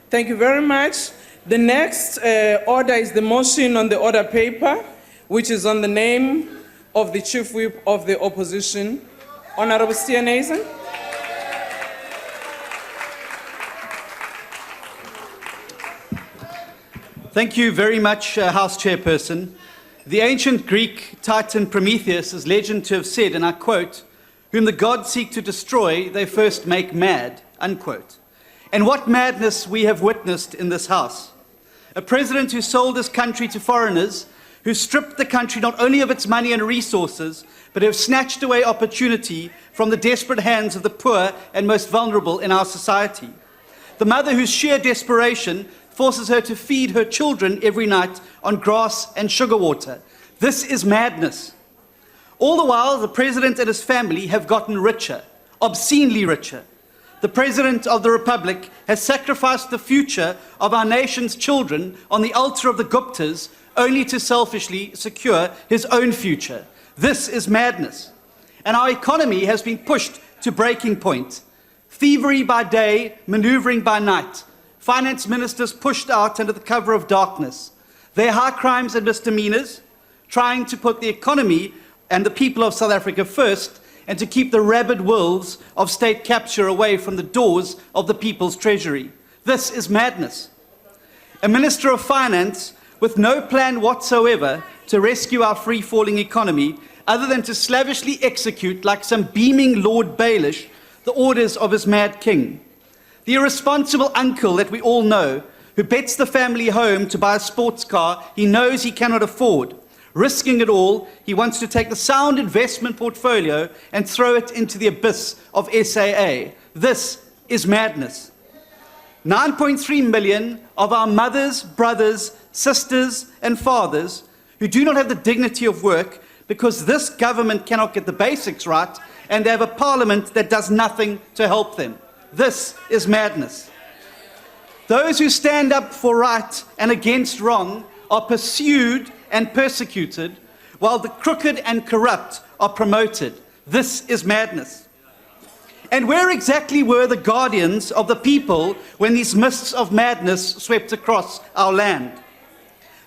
Thank you very much. The next order is the motion on the order paper, which is on the name of the Chief Whip of the Opposition, Honorable Steenhuisen. Thank you very much, House Chairperson. The ancient Greek titan Prometheus is legend to have said, and I quote, "Whom the gods seek to destroy, they first make mad," unquote. And what madness we have witnessed in this House. A president who sold his country to foreigners, who stripped the country not only of its money and resources, but who have snatched away opportunity from the desperate hands of the poor and most vulnerable in our society. The mother whose sheer desperation forces her to feed her children every night on grass and sugar water. This is madness. All the while, the president and his family have gotten richer, obscenely richer. The President of the Republic has sacrificed the future of our nation's children on the altar of the Guptas only to selfishly secure his own future. This is madness. And our economy has been pushed to breaking point. Thievery by day, maneuvering by night. Finance ministers pushed out under the cover of darkness. Their high crimes and misdemeanors, trying to put the economy and the people of South Africa first, and to keep the rabid wolves of state capture away from the doors of the people's treasury. This is madness. A Minister of Finance with no plan whatsoever to rescue our free-falling economy, other than to slavishly execute, like some beaming Lord Baelish, the orders of his mad king. The irresponsible uncle that we all know, who bets the family home to buy a sports car he knows he cannot afford. Risking it all, he wants to take the sound investment portfolio and throw it into the abyss of SAA. This is madness. 9.3 million of our mothers, brothers, sisters, and fathers who do not have the dignity of work because this government cannot get the basics right, and they have a parliament that does nothing to help them. This is madness. Those who stand up for right and against wrong are pursued and persecuted, while the crooked and corrupt are promoted. This is madness. And where exactly were the guardians of the people when these mists of madness swept across our land?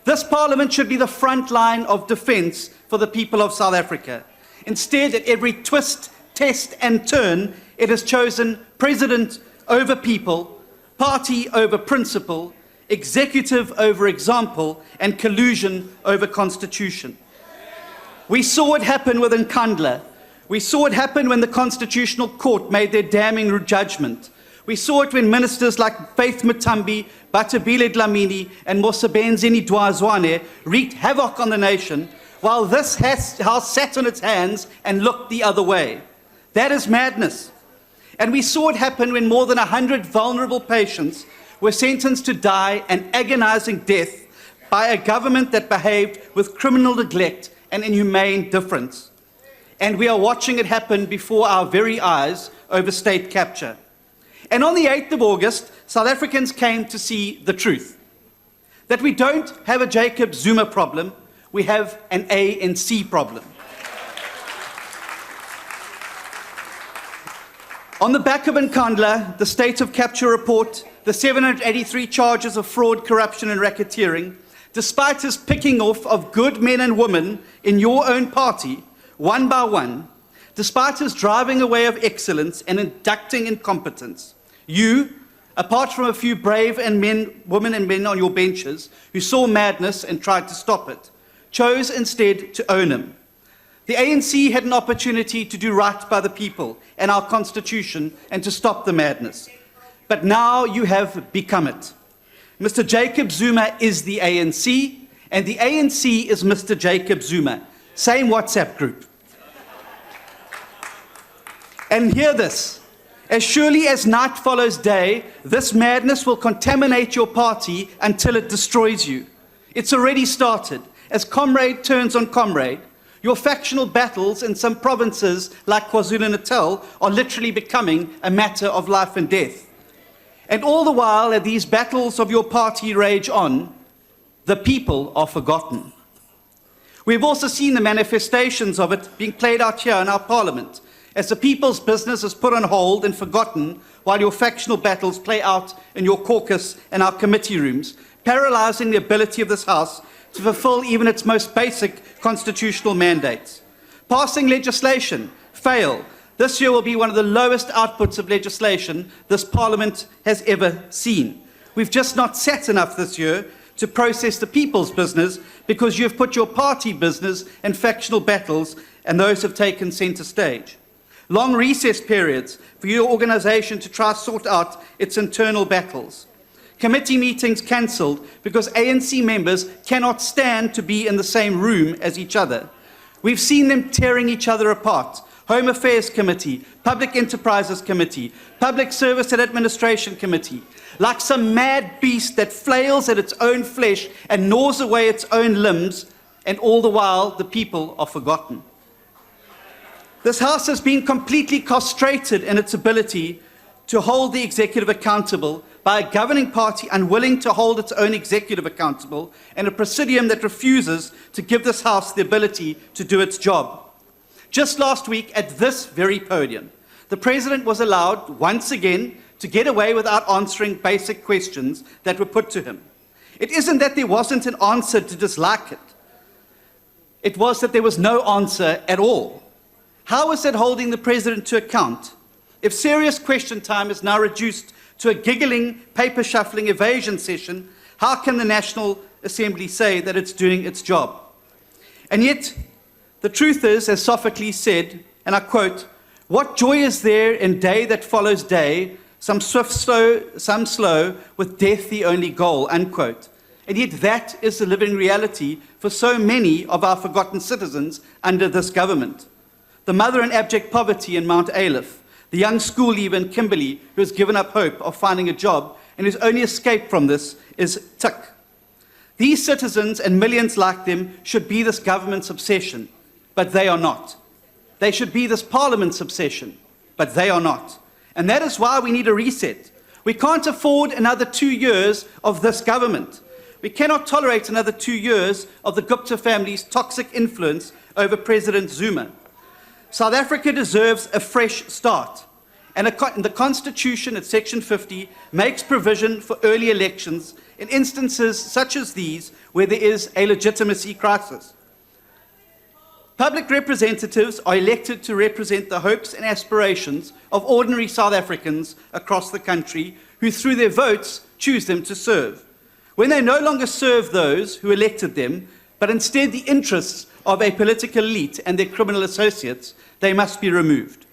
This parliament should be the front line of defense for the people of South Africa. Instead, at every twist, test, and turn, it has chosen president over people, party over principle, executive over example, and collusion over constitution. We saw it happen with Nkandla. We saw it happen when the Constitutional Court made their damning judgment. We saw it when ministers like Faith Mutambi, Bathabile Dlamini, and Mosebenzini Dwazwane wreaked havoc on the nation, while this House sat on its hands and looked the other way. That is madness. And we saw it happen when more than 100 vulnerable patients were sentenced to die an agonizing death by a government that behaved with criminal neglect and inhumane indifference. And we are watching it happen before our very eyes over state capture. And on the 8th of August, South Africans came to see the truth. That we don't have a Jacob Zuma problem, we have an ANC problem. On the back of Nkandla, the State of Capture report, the 783 charges of fraud, corruption, and racketeering, despite his picking off of good men and women in your own party, one by one, despite his driving away of excellence and inducting incompetence, you, apart from a few brave women and men on your benches who saw madness and tried to stop it, chose instead to own him. The ANC had an opportunity to do right by the people and our Constitution and to stop the madness. But now you have become it. Mr. Jacob Zuma is the ANC, and the ANC is Mr. Jacob Zuma. Same WhatsApp group. And hear this. As surely as night follows day, this madness will contaminate your party until it destroys you. It's already started. As comrade turns on comrade, your factional battles in some provinces like KwaZulu-Natal are literally becoming a matter of life and death. And all the while, as these battles of your party rage on, the people are forgotten. We've also seen the manifestations of it being played out here in our parliament, as the people's business is put on hold and forgotten while your factional battles play out in your caucus and our committee rooms, paralyzing the ability of this House to fulfill even its most basic constitutional mandates. Passing legislation, fail. This year will be one of the lowest outputs of legislation this Parliament has ever seen. We've just not sat enough this year to process the people's business because you've put your party business and factional battles, and those have taken centre stage. Long recess periods for your organisation to try to sort out its internal battles. Committee meetings cancelled because ANC members cannot stand to be in the same room as each other. We've seen them tearing each other apart. Home Affairs Committee, Public Enterprises Committee, Public Service and Administration Committee, like some mad beast that flails at its own flesh and gnaws away its own limbs, and all the while the people are forgotten. This House has been completely castrated in its ability to hold the executive accountable by a governing party unwilling to hold its own executive accountable, and a presidium that refuses to give this House the ability to do its job. Just last week, at this very podium, the President was allowed, once again, to get away without answering basic questions that were put to him. It isn't that there wasn't an answer to dislike it. It was that there was no answer at all. How is that holding the President to account? If serious question time is now reduced to a giggling, paper-shuffling evasion session, how can the National Assembly say that it's doing its job? And yet, the truth is, as Sophocles said, and I quote, "What joy is there in day that follows day, some swift, some slow, with death the only goal," unquote. And yet that is the living reality for so many of our forgotten citizens under this government. The mother in abject poverty in Mount Aleph, the young school leaver in Kimberley who has given up hope of finding a job and whose only escape from this is tick. These citizens and millions like them should be this government's obsession. But they are not. They should be this Parliament's obsession, but they are not. And that is why we need a reset. We can't afford another 2 years of this government. We cannot tolerate another 2 years of the Gupta family's toxic influence over President Zuma. South Africa deserves a fresh start. And the Constitution at Section 50 makes provision for early elections in instances such as these where there is a legitimacy crisis. Public representatives are elected to represent the hopes and aspirations of ordinary South Africans across the country who, through their votes, choose them to serve. When they no longer serve those who elected them, but instead the interests of a political elite and their criminal associates, they must be removed.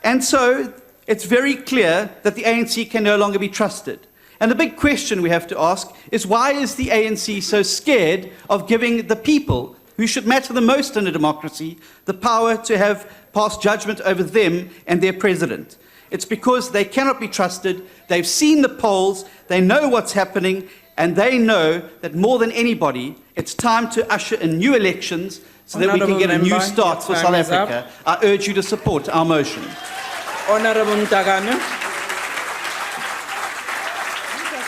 And so it's very clear that the ANC can no longer be trusted. And the big question we have to ask is, why is the ANC so scared of giving the people, who should matter the most in a democracy, the power to have passed judgment over them and their president? It's because they cannot be trusted. They've seen the polls, they know what's happening, and they know that more than anybody, it's time to usher in new elections so that we can get a new start for South Africa. I urge you to support our motion. Honorable Mtagane.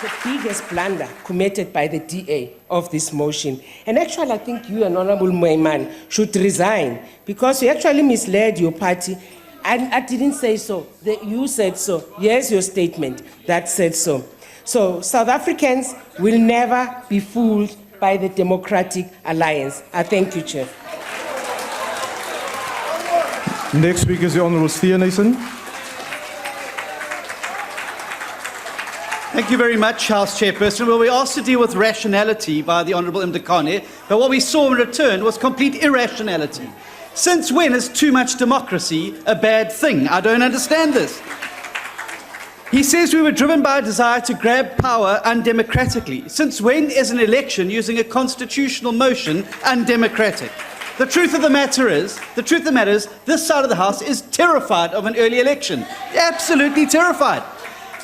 The biggest blunder committed by the DA of this motion. And actually, I think you and Honorable Moiman should resign because you actually misled your party. And I didn't say so. You said so. Here's your statement that said so. So South Africans will never be fooled by the Democratic Alliance. I thank you, Chair. Next speaker is the Honourable Steenhuisen. Thank you very much, House Chairperson. Well, we asked to deal with rationality by the Honourable Mdakane, but what we saw in return was complete irrationality. Since when is too much democracy a bad thing? I don't understand this. He says we were driven by a desire to grab power undemocratically. Since when is an election using a constitutional motion undemocratic? The truth of the matter is, this side of the House is terrified of an early election. Absolutely terrified.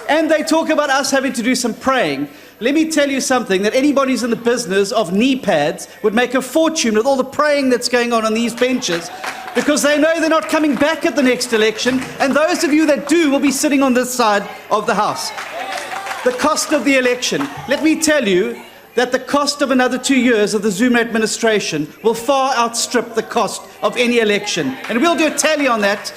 And they talk about us having to do some praying. Let me tell you something, that anybody who's in the business of knee pads would make a fortune with all the praying that's going on these benches, because they know they're not coming back at the next election, and those of you that do will be sitting on this side of the House. The cost of the election. Let me tell you, that the cost of another 2 years of the Zuma administration will far outstrip the cost of any election. And we'll do a tally on that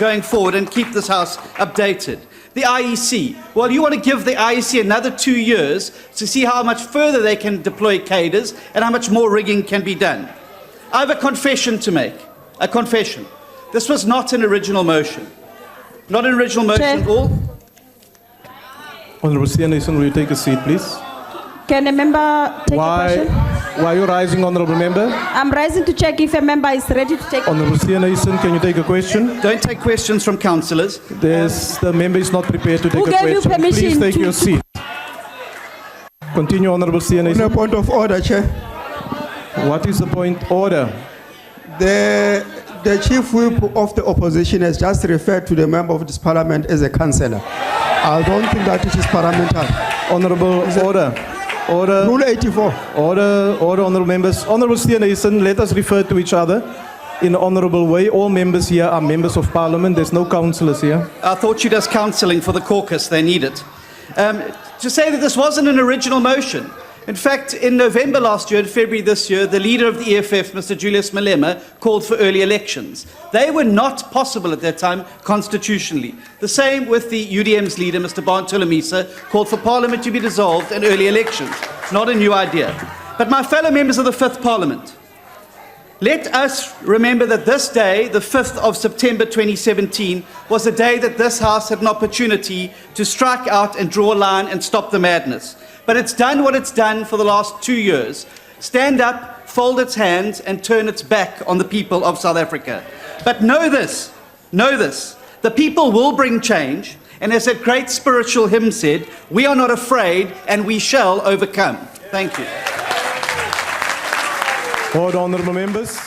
going forward and keep this House updated. The IEC. Well, you want to give the IEC another 2 years to see how much further they can deploy cadres and how much more rigging can be done. I have a confession to make. A confession. This was not an original motion. Not an original motion at all. Honorable Steenhuisen, will you take a seat, please? Can a member take a question? Why are you rising, Honorable Member? I'm rising to check if a member is ready to take. Honorable Steenhuisen, can you take a question? Don't take questions from councillors. The member is not prepared to take Who a gave you question. Please permission take to- your seat. Continue, Honorable On a Steenhuisen. point of order, Chair. What is the point order? The chief whip of the opposition has just referred to the member of this parliament as a councillor. I don't think that it is parliamentary. Honorable order. Order. Rule 84. Order, honorable members. Honorable Steenhuisen, let us refer to each other in an honorable way. All members here are members of parliament. There's no councillors here. I thought she does counselling for the caucus. They need it. To say that this wasn't an original motion. In fact, in November last year and February this year, the leader of the EFF, Mr. Julius Malema, called for early elections. They were not possible at that time constitutionally. The same with the UDM's leader, Mr. Bantulamisa, called for Parliament to be dissolved and early elections. It's not a new idea. But my fellow members of the 5th Parliament, let us remember that this day, the 5th of September 2017, was a day that this House had an opportunity to strike out and draw a line and stop the madness. But it's done what it's done for the last 2 years. Stand up, fold its hands, and turn its back on the people of South Africa. But know this, the people will bring change, and as that great spiritual hymn said, we are not afraid and we shall overcome. Thank you. Order, honorable members.